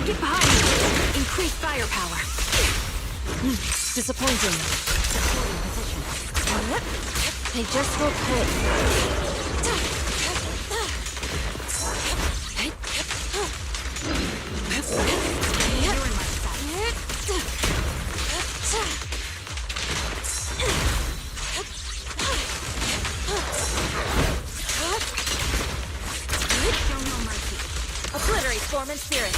Get behind me! Increase firepower. Disappointing. Supporting position. They just will quit. Show no mercy. Obliterate form and spirit.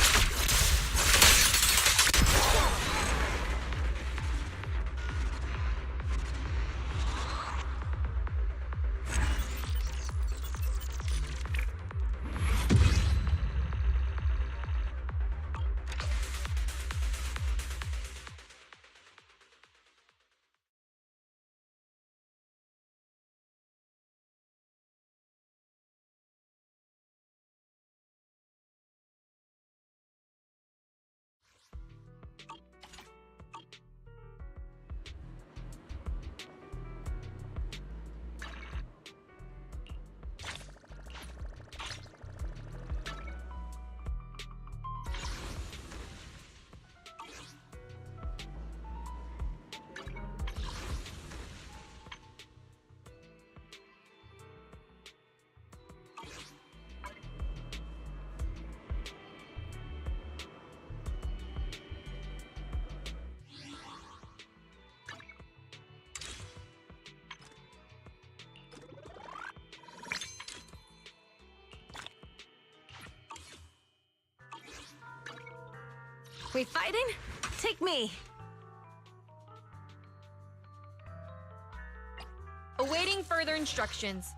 We fighting? Take me. Awaiting further instructions.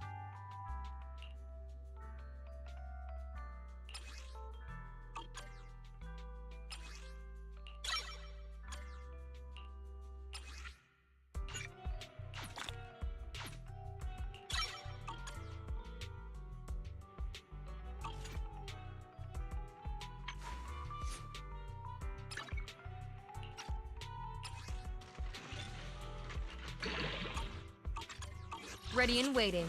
Ready and waiting.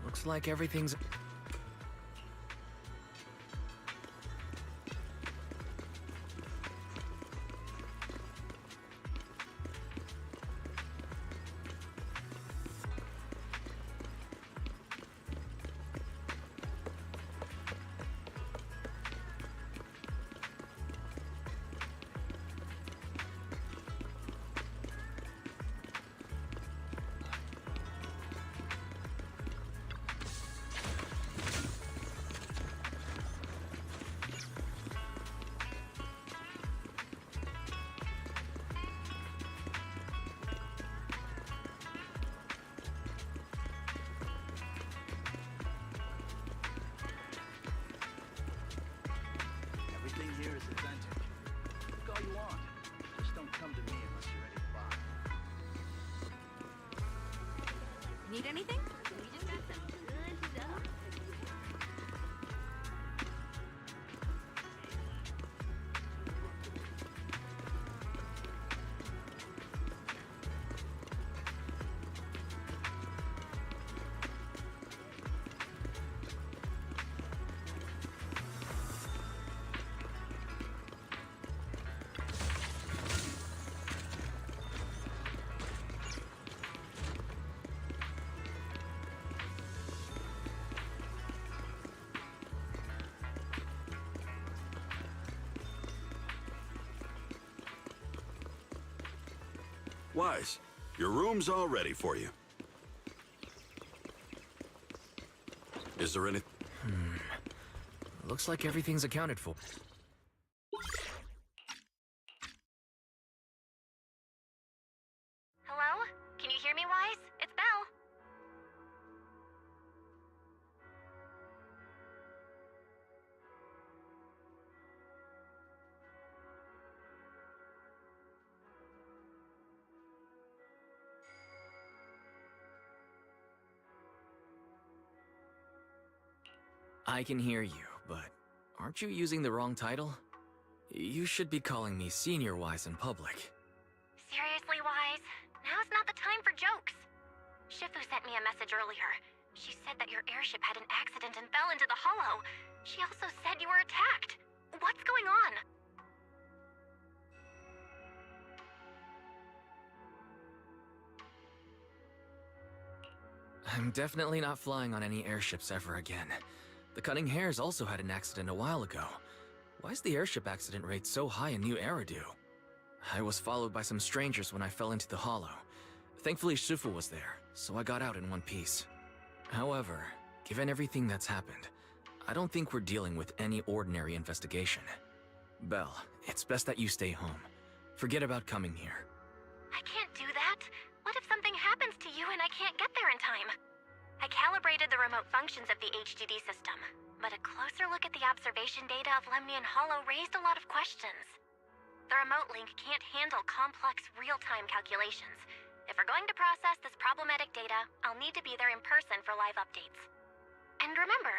Looks like everything's... Everything here is authentic. Look all you want. Just don't come to me unless you're ready to buy. Need anything? We just got some good stuff. Wise, your room's all ready for you. Is there any... Looks like everything's accounted for. Hello? Can you hear me, Wise? It's Belle. I can hear you, but aren't you using the wrong title? You should be calling me Senior Wise in public. Seriously, Wise? Now's not the time for jokes. Shifu sent me a message earlier. She said that your airship had an accident and fell into the hollow. She also said you were attacked. What's going on? I'm definitely not flying on any airships ever again. The Cunning Hares also had an accident a while ago. Why is the airship accident rate so high in New Eridu? I was followed by some strangers when I fell into the hollow. Thankfully, Shifu was there, so I got out in one piece. However, given everything that's happened, I don't think we're dealing with any ordinary investigation. Belle, it's best that you stay home. Forget about coming here. I can't do that. What if something happens to you and I can't get there in time? I calibrated the remote functions of the HDD system, but a closer look at the observation data of Lemnian Hollow raised a lot of questions. The remote link can't handle complex real-time calculations. If we're going to process this problematic data, I'll need to be there in person for live updates. And remember,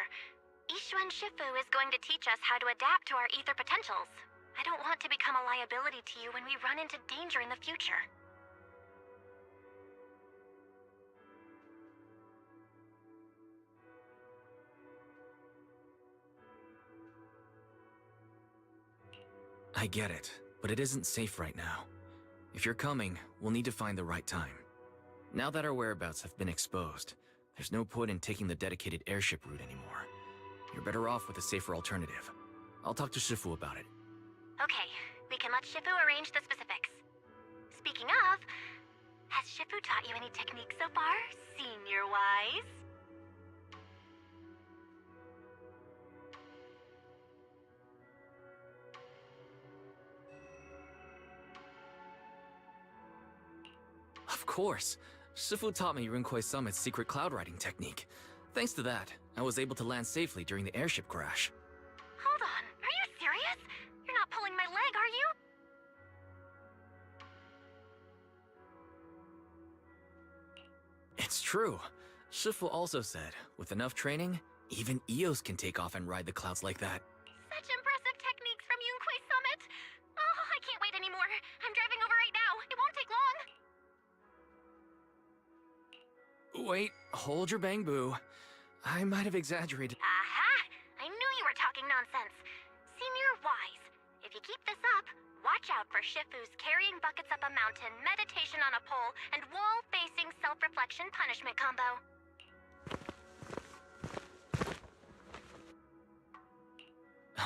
YIXUAN Shifu is going to teach us how to adapt to our ether potentials. I don't want to become a liability to you when we run into danger in the future. I get it, but it isn't safe right now. If you're coming, we'll need to find the right time. Now that our whereabouts have been exposed, there's no point in taking the dedicated airship route anymore. You're better off with a safer alternative. I'll talk to Shifu about it. Okay, we can let Shifu arrange the specifics. Speaking of, has Shifu taught you any techniques so far, Senior Wise? course. Shifu taught me Runkoi Summit's secret cloud riding technique. Thanks to that, I was able to land safely during the airship crash. Hold on, are you serious? You're not pulling my leg, are you? It's true. Shifu also said, with enough training, even Eos can take off and ride the clouds like that. Such impressive techniques from Yunquay Summit. Oh, I can't wait anymore. I'm driving over right now. It won't take long. Wait, hold your bang boo. I might have exaggerated. Aha! I knew you were talking nonsense. Senior Wise, if you keep this up, watch out for Shifu's carrying buckets up a mountain, meditation on a pole, and wall-facing self-reflection punishment combo.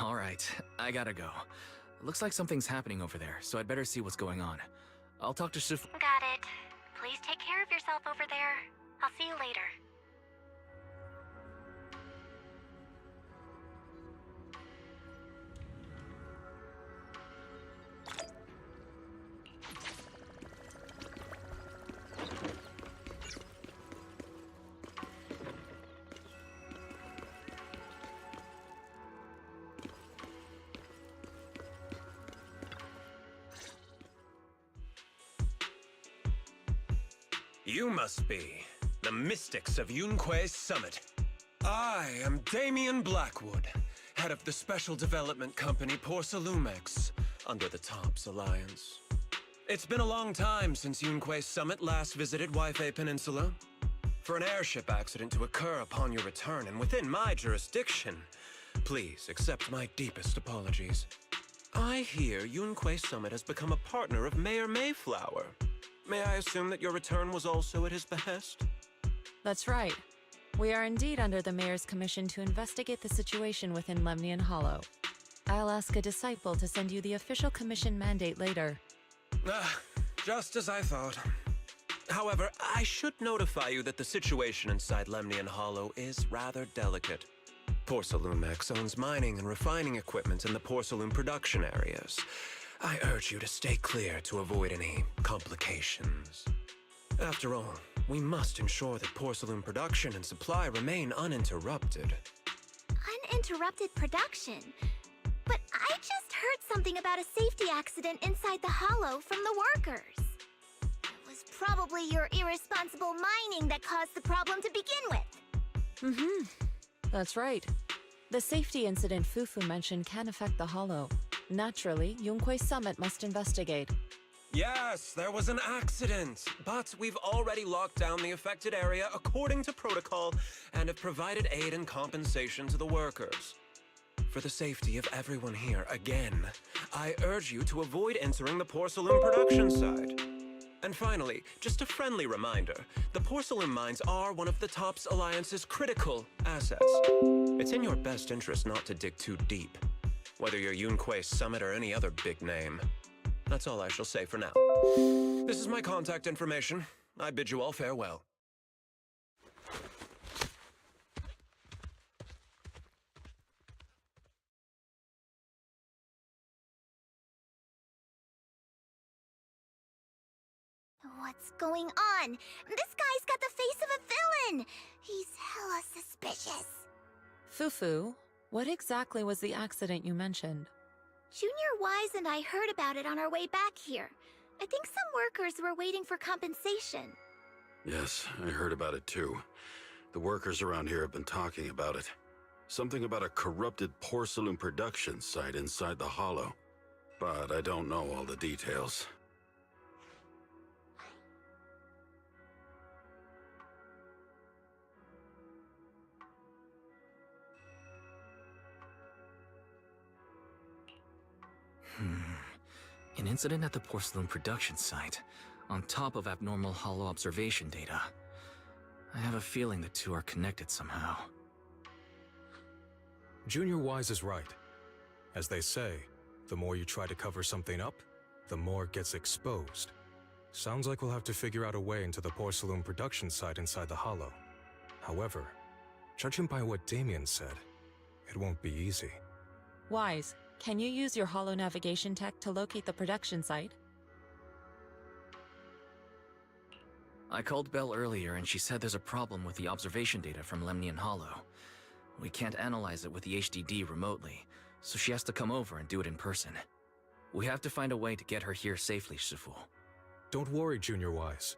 Alright, I gotta go. Looks like something's happening over there, so I'd better see what's going on. I'll talk to Shifu. Got it. Please take care of yourself over there. I'll see you later. You must be the mystics of Yunquay's Summit. I am Damien Blackwood, head of the special development company Porcelumex, under the Tops Alliance. It's been a long time since Yunquay's Summit last visited Waifei Peninsula. For an airship accident to occur upon your return and within my jurisdiction, please accept my deepest apologies. I hear Yunquay Summit has become a partner of Mayor Mayflower. May I assume that your return was also at his behest? That's right. We are indeed under the Mayor's commission to investigate the situation within Lemnian Hollow. I'll ask a disciple to send you the official commission mandate later. Just as I thought. However, I should notify you that the situation inside Lemnian Hollow is rather delicate. Porcelumex owns mining and refining equipment in the porcelain production areas. I urge you to stay clear to avoid any complications. After all, we must ensure that porcelain production and supply remain uninterrupted. Uninterrupted production? But I just heard something about a safety accident inside the hollow from the workers. It was probably your irresponsible mining that caused the problem to begin with. That's right. The safety incident Fufu mentioned can affect the hollow. Naturally, Yunquay Summit must investigate. Yes, there was an accident, but we've already locked down the affected area according to protocol and have provided aid and compensation to the workers. For the safety of everyone here, again, I urge you to avoid entering the porcelain production site. And finally, just a friendly reminder, the porcelain mines are one of the Tops Alliance's critical assets. It's in your best interest not to dig too deep, whether you're Yunquay Summit or any other big name. That's all I shall say for now. This is my contact information. I bid you all farewell. What's going on? This guy's got the face of a villain! He's hella suspicious. Fufu, what exactly was the accident you mentioned? Junior Wise and I heard about it on our way back here. I think some workers were waiting for compensation. Yes, I heard about it too. The workers around here have been talking about it. Something about a corrupted porcelain production site inside the hollow. But I don't know all the details. An incident at the porcelain production site, on top of abnormal hollow observation data. I have a feeling the two are connected somehow. Junior Wise is right. As they say, the more you try to cover something up, the more it gets exposed. Sounds like we'll have to figure out a way into the porcelain production site inside the hollow. However, judging by what Damien said, it won't be easy. Wise, can you use your hollow navigation tech to locate the production site? I called Belle earlier and she said there's a problem with the observation data from Lemnian Hollow. We can't analyze it with the HDD remotely, so she has to come over and do it in person. We have to find a way to get her here safely, Shifu. Don't worry, Junior Wise.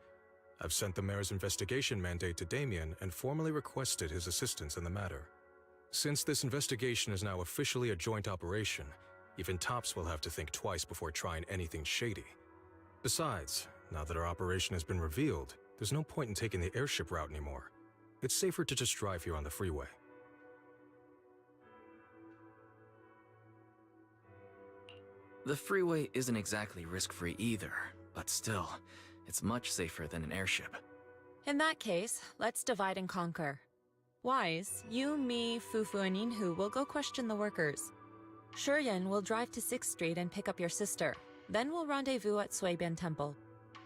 I've sent the mayor's investigation mandate to Damien and formally requested his assistance in the matter. Since this investigation is now officially a joint operation, even Tops will have to think twice before trying anything shady. Besides, now that our operation has been revealed, there's no point in taking the airship route anymore. It's safer to just drive here on the freeway. The freeway isn't exactly risk-free either, but still, it's much safer than an airship. In that case, let's divide and conquer. Wise, you, me, Fufu, and Yinhu will go question the workers. Shuryen will drive to 6th Street and pick up your sister. Then we'll rendezvous at Suibian Temple.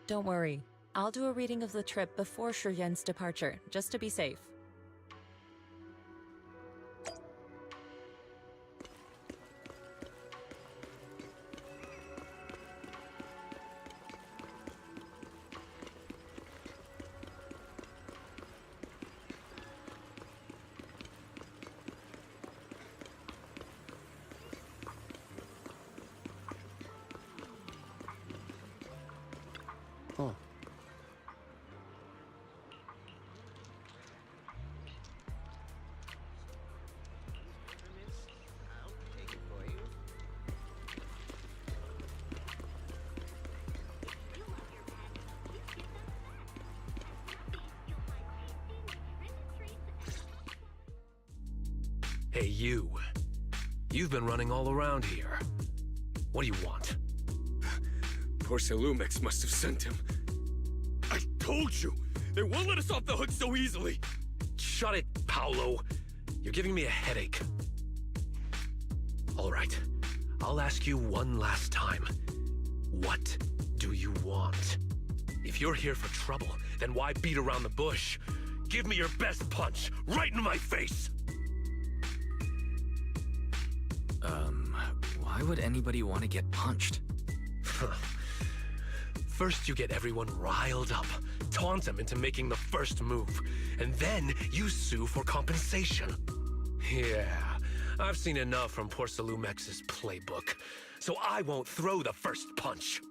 Don't worry, I'll do a reading of the trip before Shuryen's departure, just to be safe. Oh. Hey, you. You've been running all around here. What do you want? Porcelumix must have sent him. I told you! They won't let us off the hook so easily! Shut it, Paolo. You're giving me a headache. All right. I'll ask you one last time. What do you want? If you're here for trouble, then why beat around the bush? Give me your best punch, right in my face! Why would anybody want to get punched? First you get everyone riled up, taunt them into making the first move, and then you sue for compensation. Yeah, I've seen enough from Porcelumex's playbook, so I won't throw the first punch.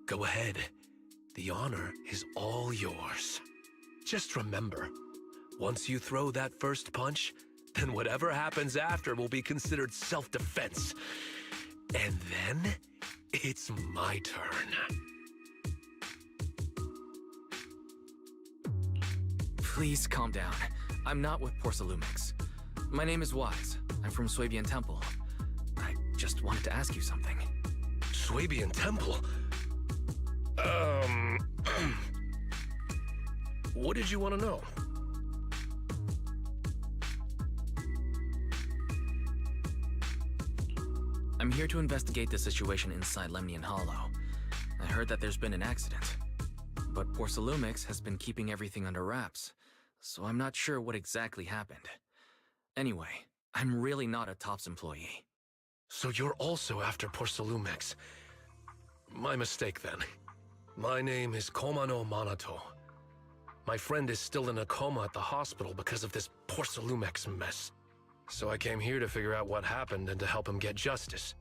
Go ahead. The honor is all yours. Just remember, once you throw that first punch, then whatever happens after will be considered self-defense. And then, it's my turn. Please calm down. I'm not with Porcelumix. My name is Wise. I'm from Suibian Temple. I just wanted to ask you something. Suibian Temple? What did you want to know? I'm here to investigate the situation inside Lemnian Hollow. I heard that there's been an accident. But Porcelumix has been keeping everything under wraps, so I'm not sure what exactly happened. Anyway, I'm really not a Tops employee. So you're also after Porcelumix. My mistake then. My name is Komano Manato. My friend is still in a coma at the hospital because of this Porcelumix mess. So I came here to figure out what happened and to help him get justice.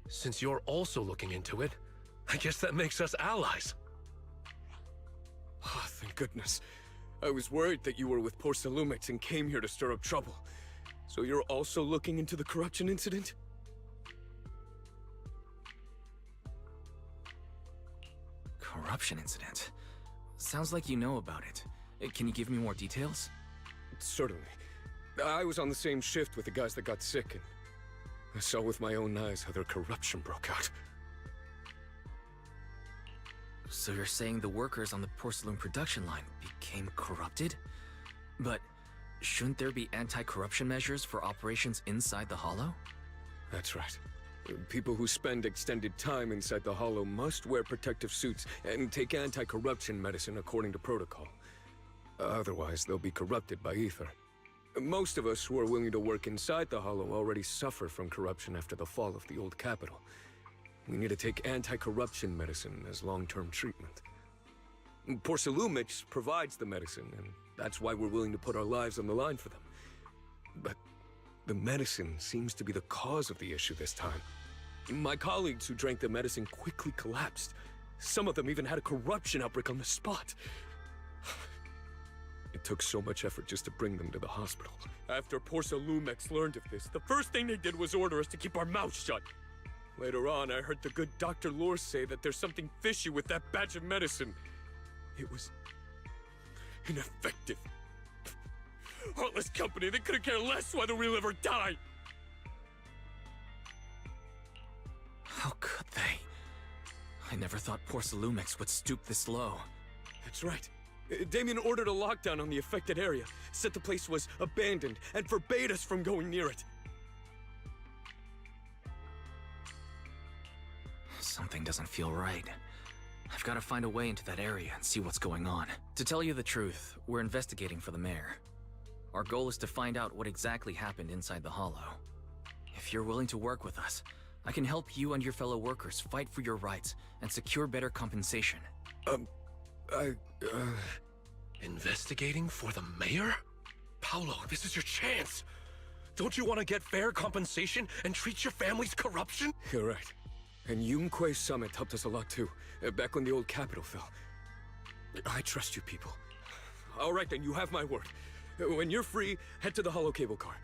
Since you're also looking into it, I guess that makes us allies. Oh, thank goodness. I was worried that you were with Porcelumix and came here to stir up trouble. So you're also looking into the corruption incident? Corruption incident? Sounds like you know about it. Can you give me more details? Certainly. I was on the same shift with the guys that got sick, and I saw with my own eyes how their corruption broke out. So you're saying the workers on the porcelain production line became corrupted? But shouldn't there be anti-corruption measures for operations inside the Hollow? That's right. People who spend extended time inside the Hollow must wear protective suits and take anti-corruption medicine according to protocol. Otherwise, they'll be corrupted by ether. Most of us who are willing to work inside the Hollow already suffer from corruption after the fall of the old capital. We need to take anti-corruption medicine as long-term treatment. Porcelumix provides the medicine, and that's why we're willing to put our lives on the line for them. But the medicine seems to be the cause of the issue this time. My colleagues who drank the medicine quickly collapsed. Some of them even had a corruption outbreak on the spot. It took so much effort just to bring them to the hospital. After Porcelumix learned of this, the first thing they did was order us to keep our mouths shut. Later on, I heard the good Dr. Lore say that there's something fishy with that batch of medicine. It was ineffective. Heartless company, they couldn't care less whether we live or die. How could they? I never thought Porcelumix would stoop this low. That's right. Damien ordered a lockdown on the affected area, said the place was abandoned, and forbade us from going near it. Something doesn't feel right. I've got to find a way into that area and see what's going on. To tell you the truth, we're investigating for the mayor. Our goal is to find out what exactly happened inside the Hollow. If you're willing to work with us, I can help you and your fellow workers fight for your rights and secure better compensation. Investigating for the mayor? Paolo, this is your chance. Don't you want to get fair compensation and treat your family's corruption? You're right. And YIXUAN Summit helped us a lot too, back when the old capital fell. I trust you people. All right then, you have my word. When you're free, head to the Hollow cable car.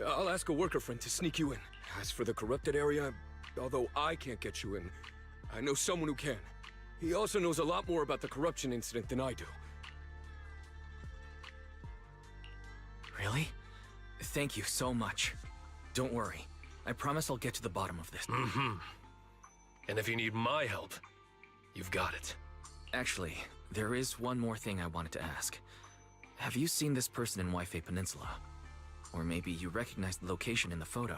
I'll ask a worker friend to sneak you in. As for the corrupted area, although I can't get you in, I know someone who can. He also knows a lot more about the corruption incident than I do. Really? Thank you so much. Don't worry. I promise I'll get to the bottom of this. Mm-hmm. And if you need my help, you've got it. Actually, there is one more thing I wanted to ask. Have you seen this person in Waifei Peninsula? Or maybe you recognize the location in the photo.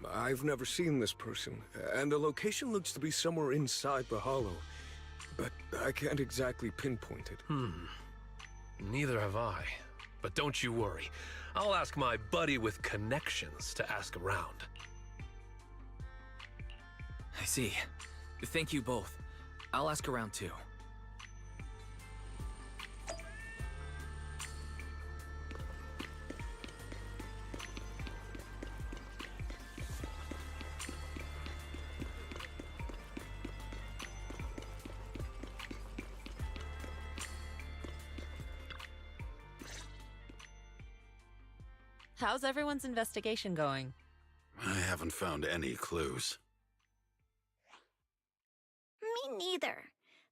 I've never seen this person, and the location looks to be somewhere inside the Hollow, but I can't exactly pinpoint it. Neither have I. But don't you worry. I'll ask my buddy with connections to ask around. I see. Thank you both. I'll ask around too. How's everyone's investigation going? I haven't found any clues. Me neither.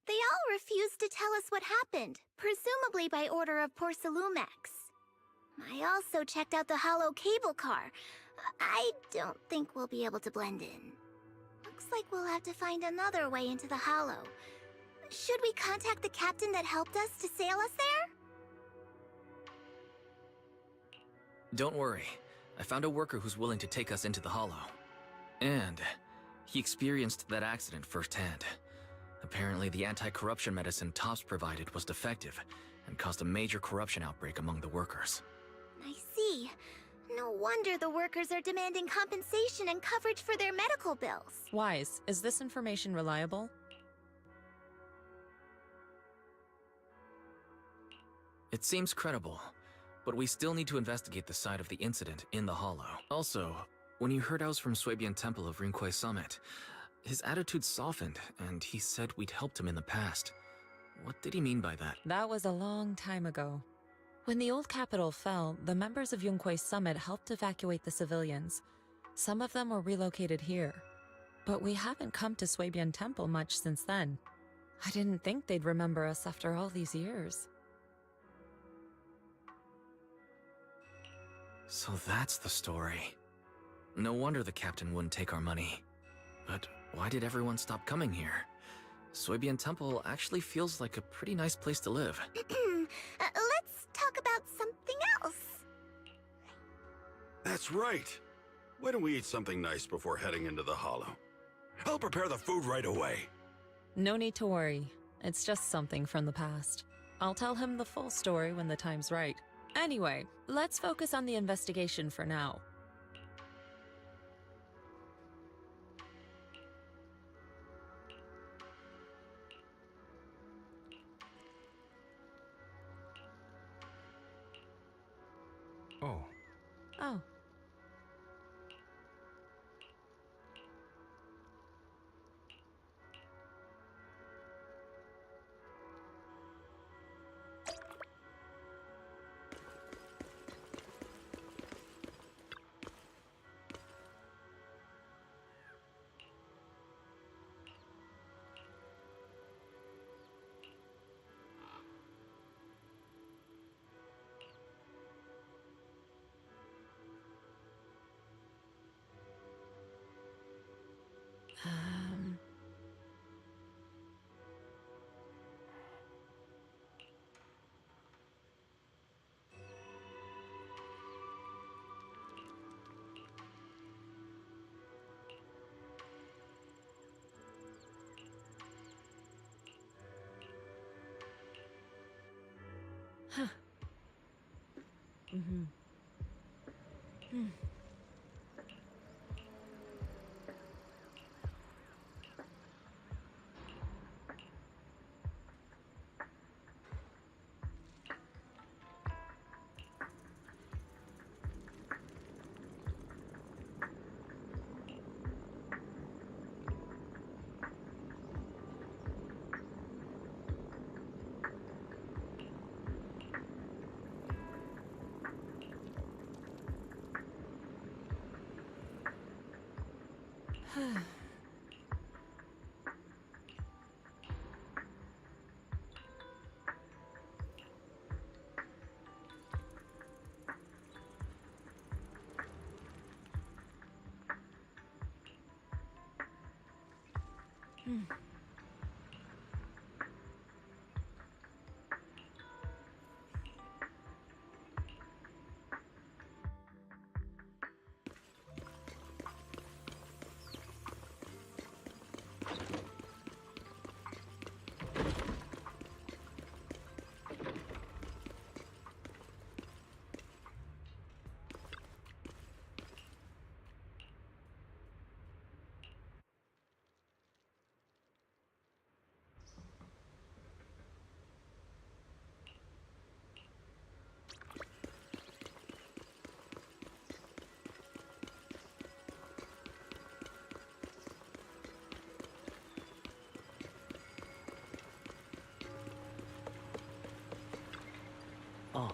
They all refused to tell us what happened, presumably by order of Porcelumix. I also checked out the Hollow cable car. I don't think we'll be able to blend in. Looks like we'll have to find another way into the Hollow. Should we contact the captain that helped us to sail us there? Don't worry. I found a worker who's willing to take us into the Hollow. And he experienced that accident firsthand. Apparently, the anti-corruption medicine Tops provided was defective and caused a major corruption outbreak among the workers. I see. No wonder the workers are demanding compensation and coverage for their medical bills. Wise, is this information reliable? It seems credible, but we still need to investigate the side of the incident in the Hollow. Also, when you heard I was from Swabian Temple of YIXUAN Summit, his attitude softened, and he said we'd helped him in the past. What did he mean by that? That was a long time ago. When the old capital fell, the members of YIXUAN Summit helped evacuate the civilians. Some of them were relocated here. But we haven't come to Swabian Temple much since then. I didn't think they'd remember us after all these years. So that's the story. No wonder the captain wouldn't take our money. But why did everyone stop coming here? Swabian Temple actually feels like a pretty nice place to live. Let's talk about something else. That's right. Why don't we eat something nice before heading into the Hollow? I'll prepare the food right away. No need to worry. It's just something from the past. I'll tell him the full story when the time's right. Anyway, let's focus on the investigation for now. Oh.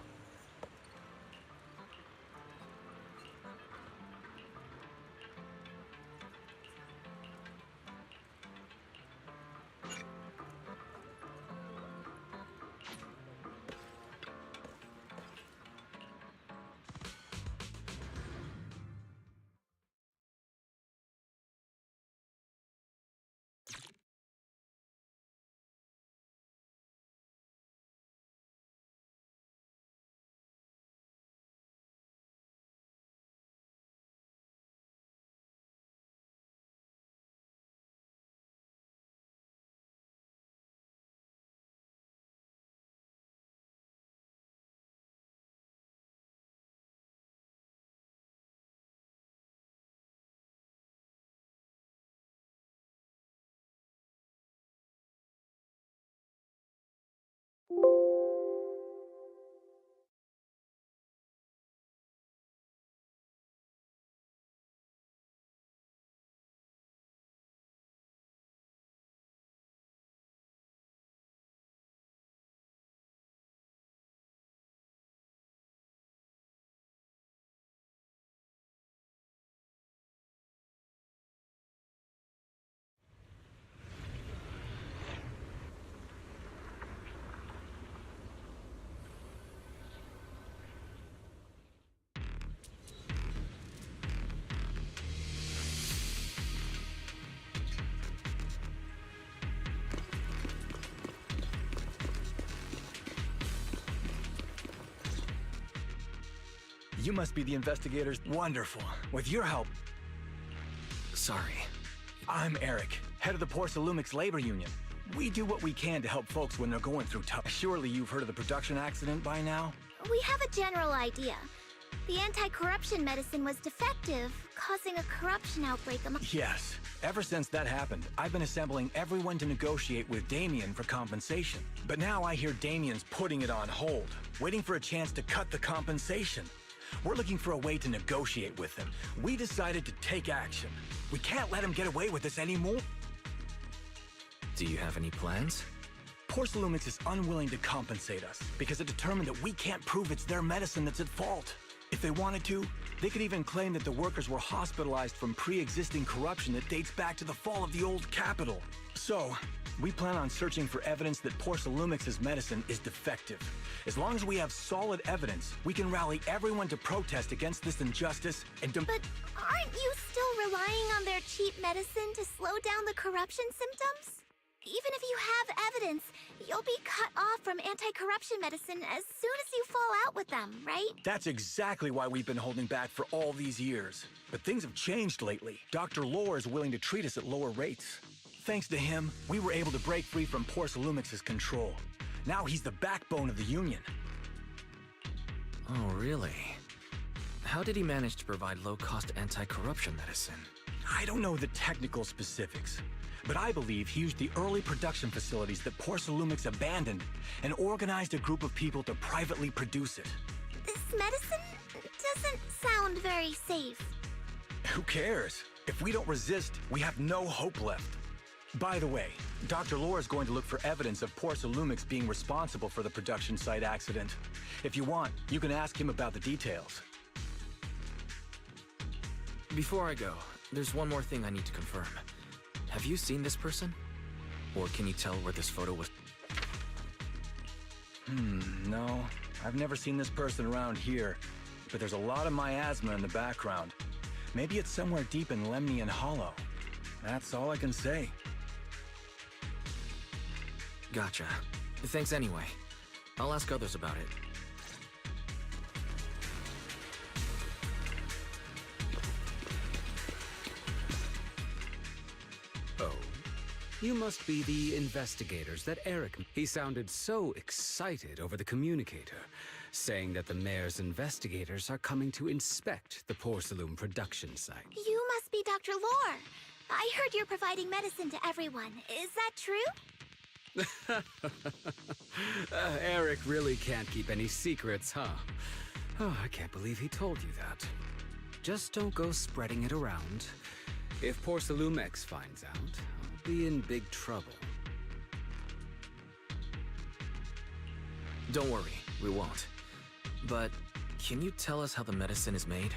You must be the investigators. Wonderful. With your help, Sorry. I'm Eric, head of the Porcelumics Labor Union. We do what we can to help folks when they're going through tough. Surely you've heard of the production accident by now? We have a general idea. The anti-corruption medicine was defective, causing a corruption outbreak among... Yes. Ever since that happened, I've been assembling everyone to negotiate with Damien for compensation. But now I hear Damien's putting it on hold, waiting for a chance to cut the compensation. We're looking for a way to negotiate with him. We decided to take action. We can't let him get away with this anymore. Do you have any plans? Porcelumics is unwilling to compensate us because it determined that we can't prove it's their medicine that's at fault. If they wanted to, they could even claim that the workers were hospitalized from pre-existing corruption that dates back to the fall of the old capital. So, we plan on searching for evidence that Porcelumics' medicine is defective. As long as we have solid evidence, we can rally everyone to protest against this injustice and But aren't you still relying on their cheap medicine to slow down the corruption symptoms? Even if you have evidence, you'll be cut off from anti-corruption medicine as soon as you fall out with them, right? That's exactly why we've been holding back for all these years. But things have changed lately. Dr. Lore is willing to treat us at lower rates. Thanks to him, we were able to break free from Porcelumics' control. Now he's the backbone of the Union. Oh, really? How did he manage to provide low-cost anti-corruption medicine? I don't know the technical specifics, but I believe he used the early production facilities that Porcelumix abandoned and organized a group of people to privately produce it. This medicine doesn't sound very safe. Who cares? If we don't resist, we have no hope left. By the way, Dr. Lore is going to look for evidence of Porcelumix being responsible for the production site accident. If you want, you can ask him about the details. Before I go, there's one more thing I need to confirm. Have you seen this person? Or can you tell where this photo was? No. I've never seen this person around here, but there's a lot of miasma in the background. Maybe it's somewhere deep in Lemnian Hollow. That's all I can say. Gotcha. Thanks anyway. I'll ask others about it. Oh, you must be the investigators that Eric... He sounded so excited over the communicator, saying that the mayor's investigators are coming to inspect the Porcelum production site. You must be Dr. Lore. I heard you're providing medicine to everyone. Is that true? Eric really can't keep any secrets, huh? Oh, I can't believe he told you that. Just don't go spreading it around. If Porcelumix finds out, I'll be in big trouble. Don't worry, we won't. But can you tell us how the medicine is made?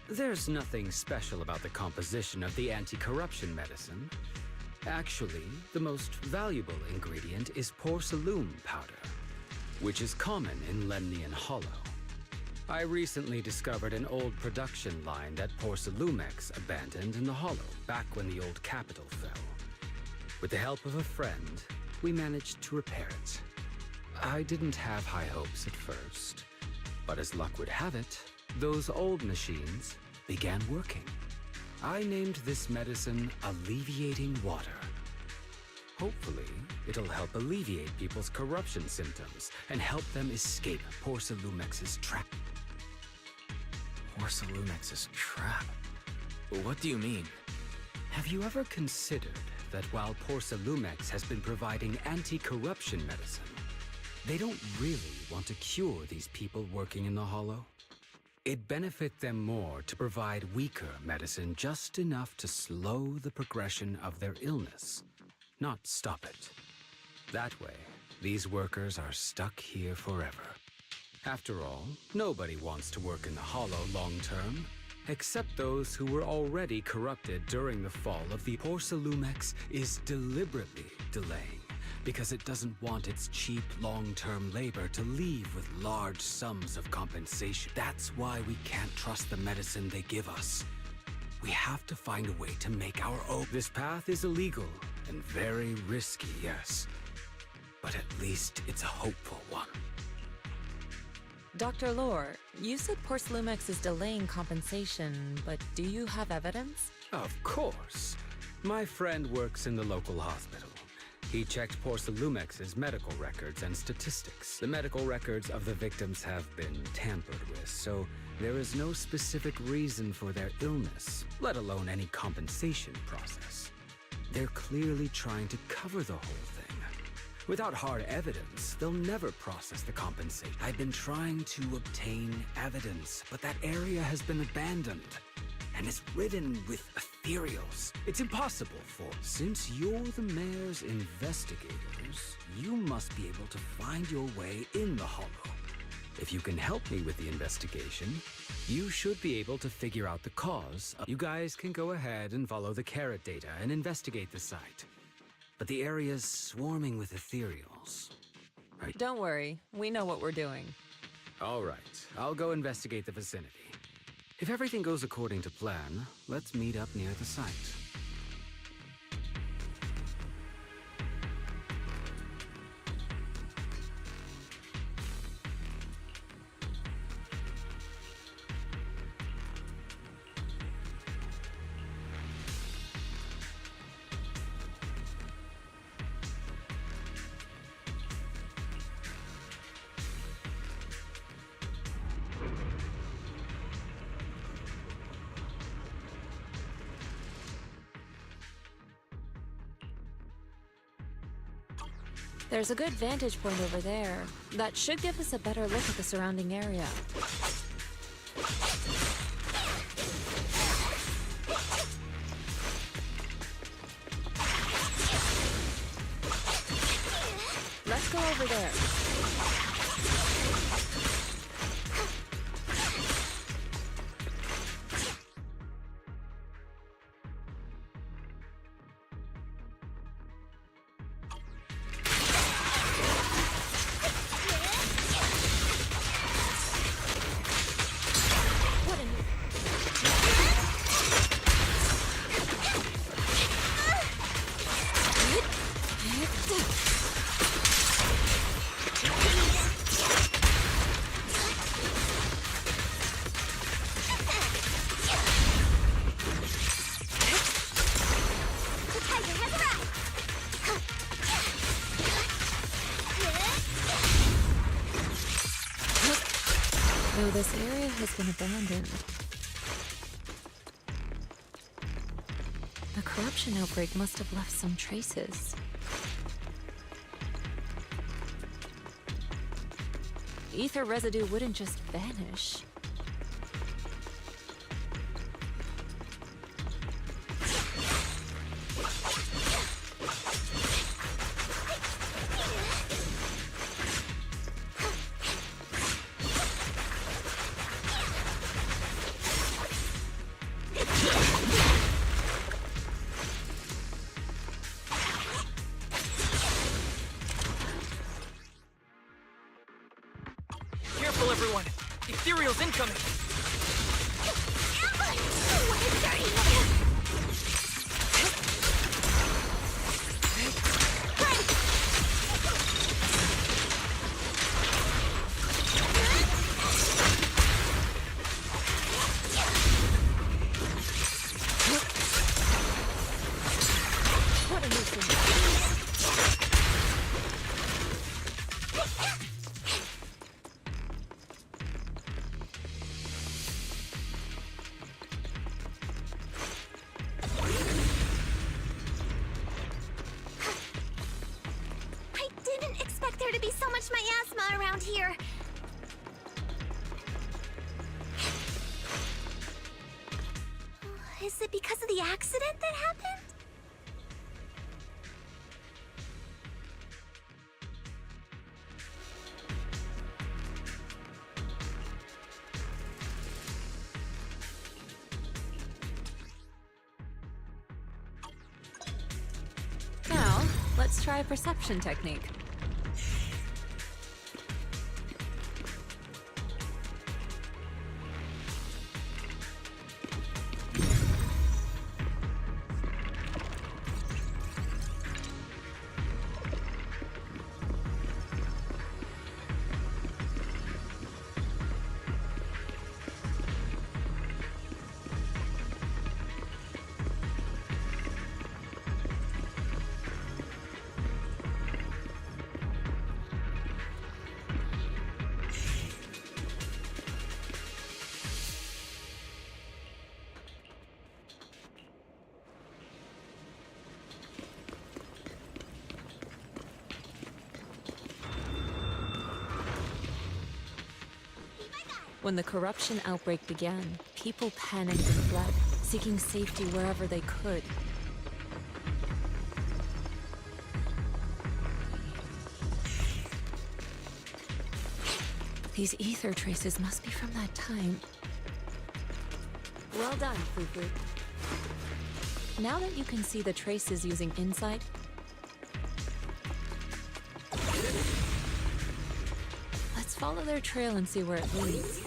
There's nothing special about the composition of the anti-corruption medicine. Actually, the most valuable ingredient is Porcelum powder, which is common in Lemnian Hollow. I recently discovered an old production line that Porcelumix abandoned in the Hollow back when the old capital fell. With the help of a friend, we managed to repair it. I didn't have high hopes at first, but as luck would have it, those old machines began working. I named this medicine Alleviating Water. Hopefully, it'll help alleviate people's corruption symptoms and help them escape Porcelumix's trap. Porcelumix's trap? What do you mean? Have you ever considered that while Porcelumix has been providing anti-corruption medicine, they don't really want to cure these people working in the Hollow? It'd benefit them more to provide weaker medicine just enough to slow the progression of their illness, not stop it. That way, these workers are stuck here forever. After all, nobody wants to work in the Hollow long-term, except those who were already corrupted during the fall of the Porcelumix is deliberately delaying, because it doesn't want its cheap long-term labor to leave with large sums of compensation. That's why we can't trust the medicine they give us. We have to find a way to make our own. This path is illegal and very risky, yes. But at least it's a hopeful one. Dr. Lore, you said Porcelumix is delaying compensation, but do you have evidence? Of course. My friend works in the local hospital. He checked Porcelumix's medical records and statistics. The medical records of the victims have been tampered with, so there is no specific reason for their illness, let alone any compensation process. They're clearly trying to cover the whole thing. Without hard evidence, they'll never process the compensation. I've been trying to obtain evidence, but that area has been abandoned and is ridden with ethereals. It's impossible for... Since you're the mayor's investigators, you must be able to find your way in the Hollow. If you can help me with the investigation, you should be able to figure out the cause. You guys can go ahead and follow the carrot data and investigate the site. But the area's swarming with ethereals. Right? Don't worry, we know what we're doing. All right, I'll go investigate the vicinity. If everything goes according to plan, let's meet up near the site. There's a good vantage point over there. That should give us a better look at the surrounding area. Let's go over there. Though this area has been abandoned, the corruption outbreak must have left some traces. Ether residue wouldn't just vanish. Careful, everyone! Ethereal's incoming! What a nuisance. There to be so much miasma around here. Is it because of the accident that happened? Now, let's try a perception technique. When the corruption outbreak began, people panicked and fled, seeking safety wherever they could. These ether traces must be from that time. Well done, Fufu. Now that you can see the traces using insight, let's follow their trail and see where it leads.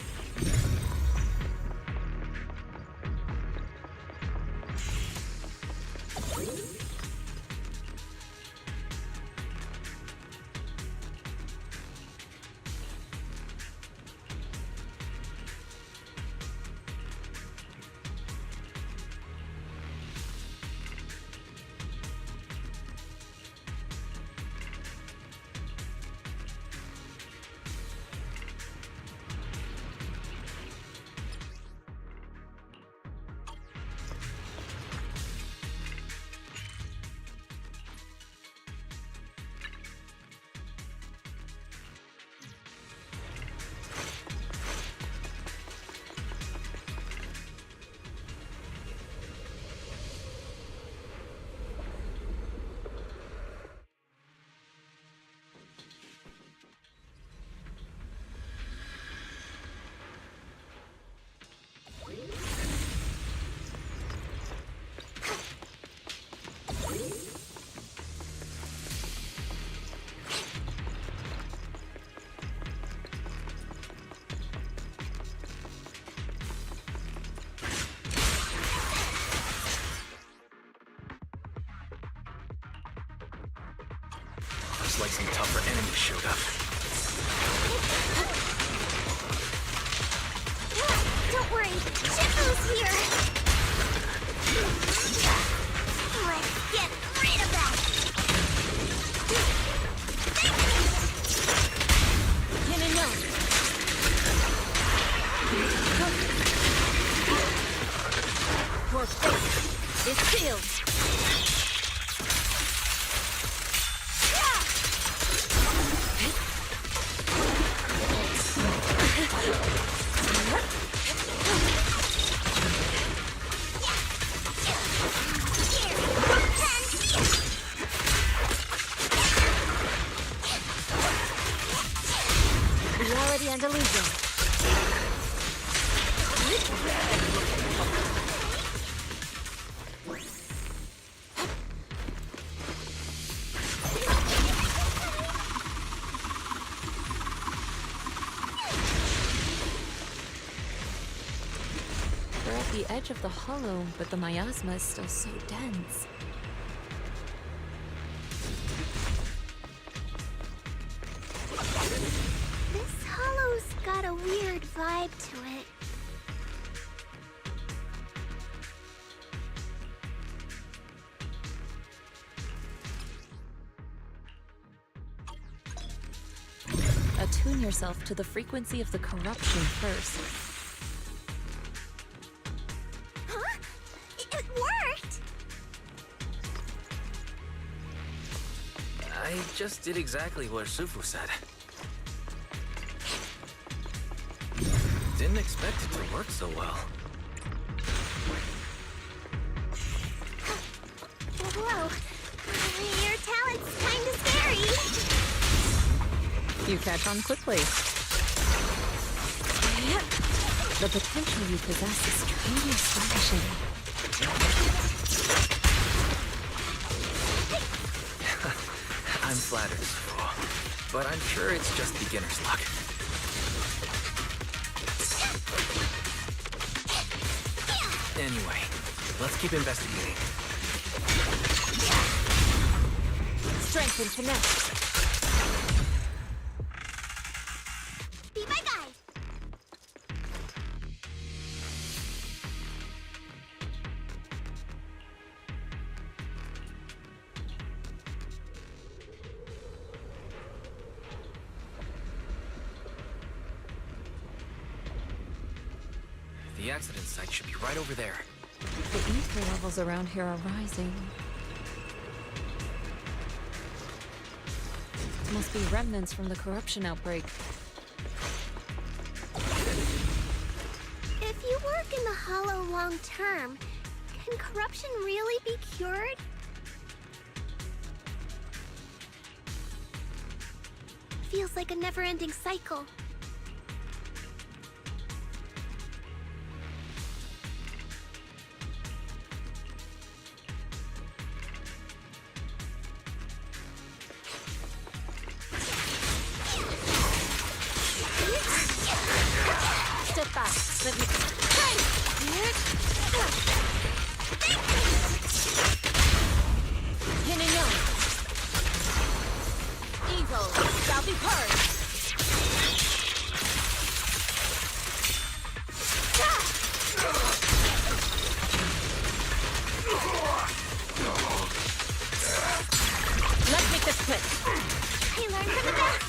Looks like some tougher enemies showed up. Don't worry, Shifu's here! Let's get rid of that! Your fate is sealed. Reality and illusion. We're at the edge of the hollow, but the miasma is still so dense. This hollow's got a weird vibe to it. Attune yourself to the frequency of the corruption first. Huh? It worked! I just did exactly what Sufu said. Didn't expect it to work so well. Whoa. Your talent's kinda scary. You catch on quickly. The potential you possess is truly astonishing. I'm flattered, Sufu, but I'm sure it's just beginner's luck. Anyway, let's keep investigating. Strength and finesse. Be my guide. The accident site should be right over there. The ether levels around here are rising. Must be remnants from the corruption outbreak. If you work in the hollow long term, can corruption really be cured? Feels like a never-ending cycle. Step back. Let me. Yin and yang. Evil shall be purged. Let's make this quick. I learned from the best.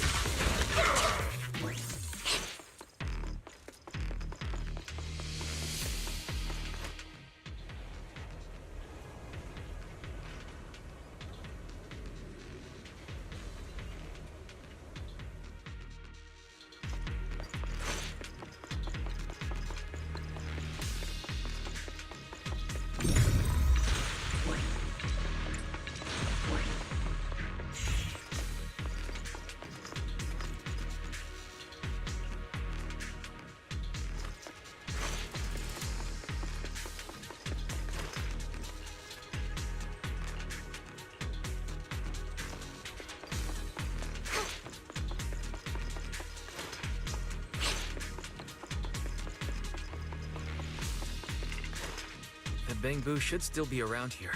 The Bangbu should still be around here.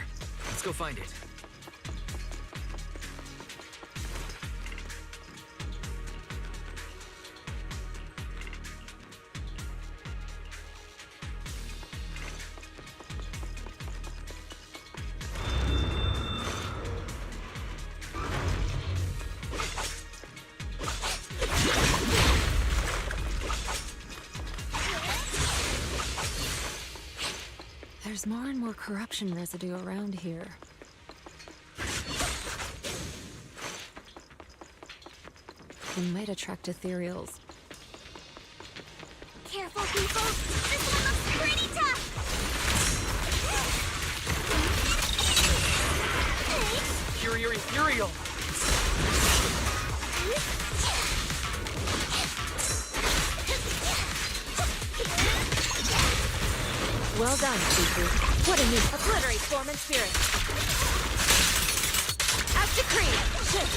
Let's go find it. There's more and more corruption residue around here. It might attract ethereals. Careful, people! This one looks pretty tough! Superior ethereal. Well done, Fufu. What a new obliterate form and spirit. As decreed, shift.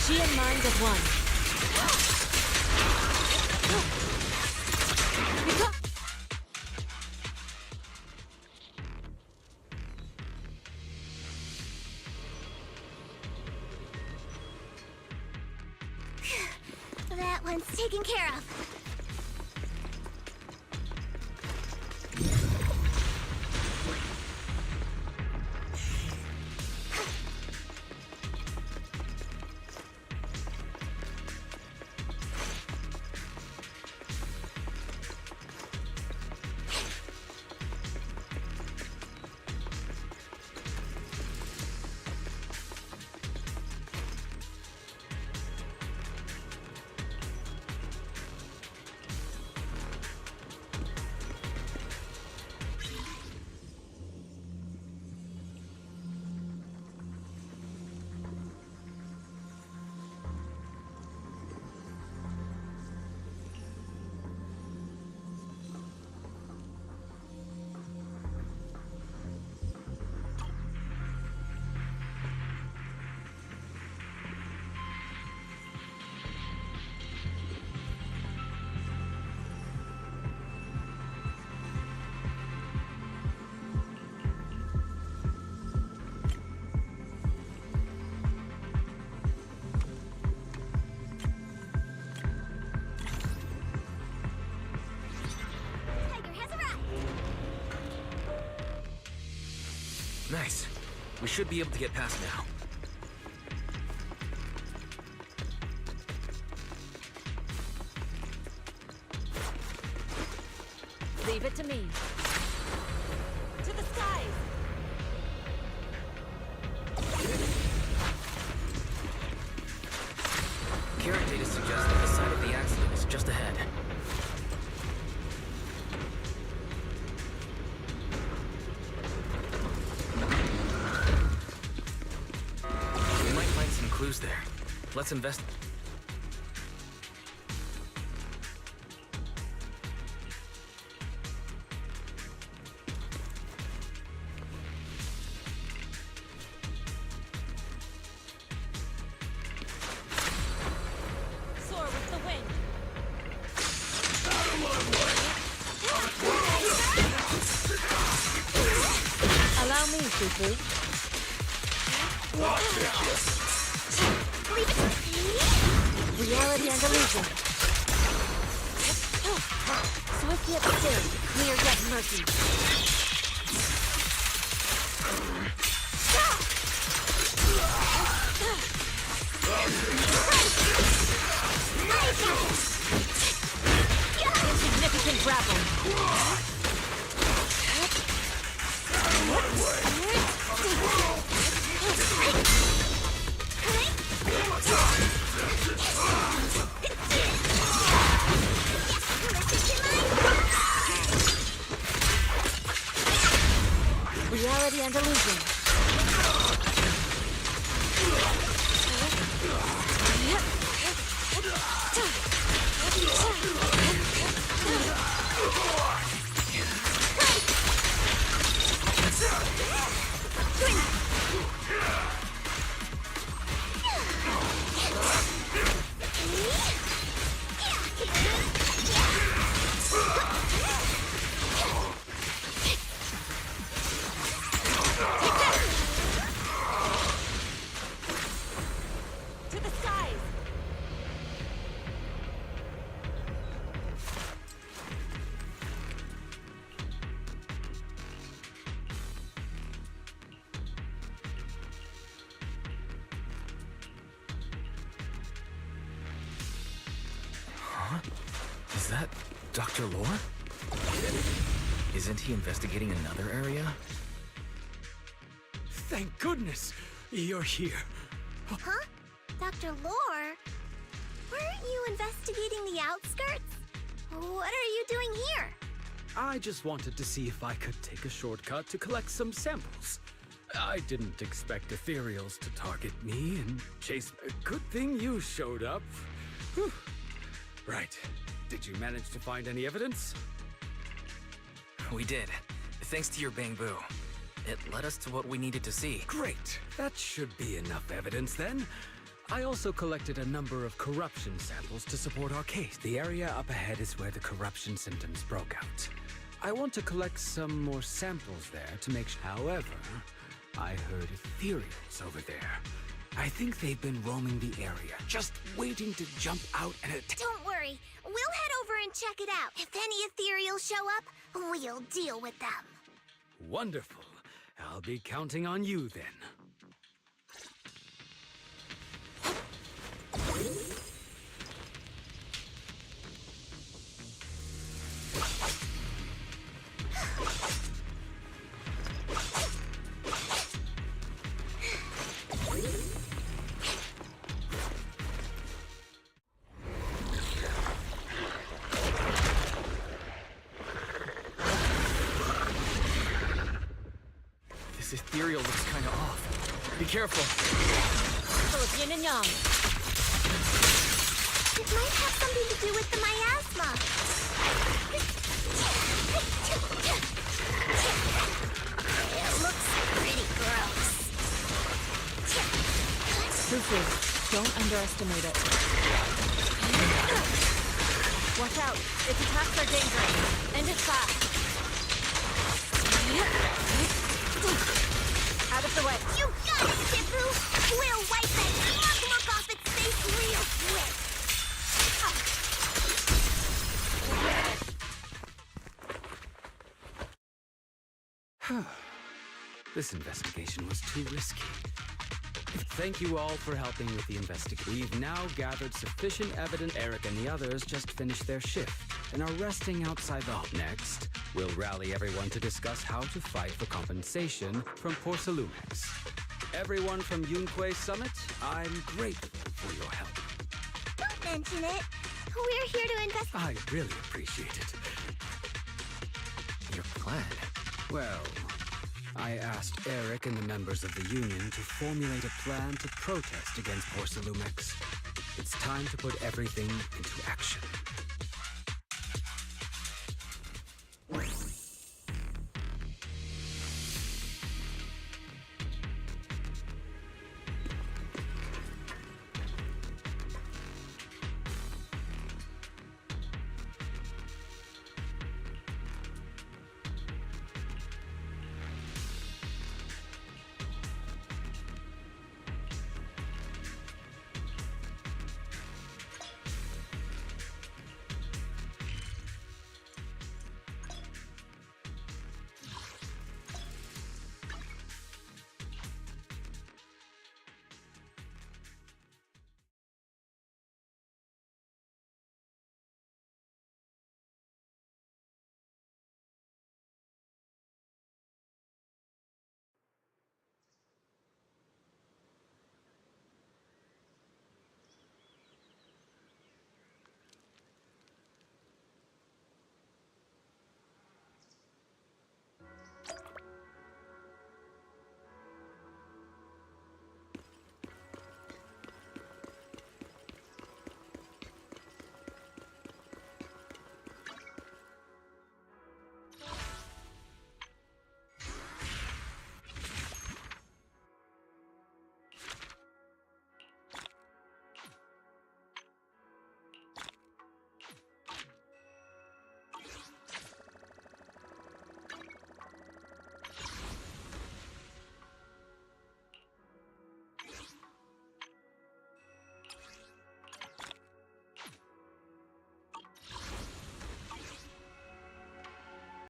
She and mind of one. That one's taken care of. Nice. We should be able to get past now. Leave it to me. To the skies! Carrot data suggests that the site of the accident is just ahead. We might find some clues there. Let's invest. Soar with the wind. Allow me, Fufu. Reality and illusion. Swift yet still, clear yet murky. Insignificant grapple. that Dr. Lore? Isn't he investigating another area? Thank goodness you're here. Huh? Dr. Lore? Weren't you investigating the outskirts? What are you doing here? I just wanted to see if I could take a shortcut to collect some samples. I didn't expect ethereals to target me and chase me. Good thing you showed up. Whew. Right. Did you manage to find any evidence? We did. Thanks to your bamboo. It led us to what we needed to see. Great. That should be enough evidence then. I also collected a number of corruption samples to support our case. The area up ahead is where the corruption symptoms broke out. I want to collect some more samples there to make sure. However, I heard ethereals over there. I think they've been roaming the area, just waiting to jump out and attack. Don't worry. We'll head over and check it out. If any ethereals show up, we'll deal with them. Wonderful. I'll be counting on you then. This ethereal looks kinda off. Be careful. Full of yin and yang. It might have something to do with the miasma. It looks pretty gross. Fufu, don't underestimate it. Watch out. Its attacks are dangerous. End it fast. Out of the way. You got it, Tipu! We'll wipe that smug look off its face real quick. This investigation was too risky. Thank you all for helping with the investigation. We've now gathered sufficient evidence. Eric and the others just finished their shift and are resting outside the hall. Next, we'll rally everyone to discuss how to fight for compensation from Porcelumex. Everyone from Yunque Summit, I'm grateful for your help. Don't mention it. We're here to investigate. I really appreciate it. Your plan? Well, I asked Eric and the members of the Union to formulate a plan to protest against Porcelumex. It's time to put everything into action.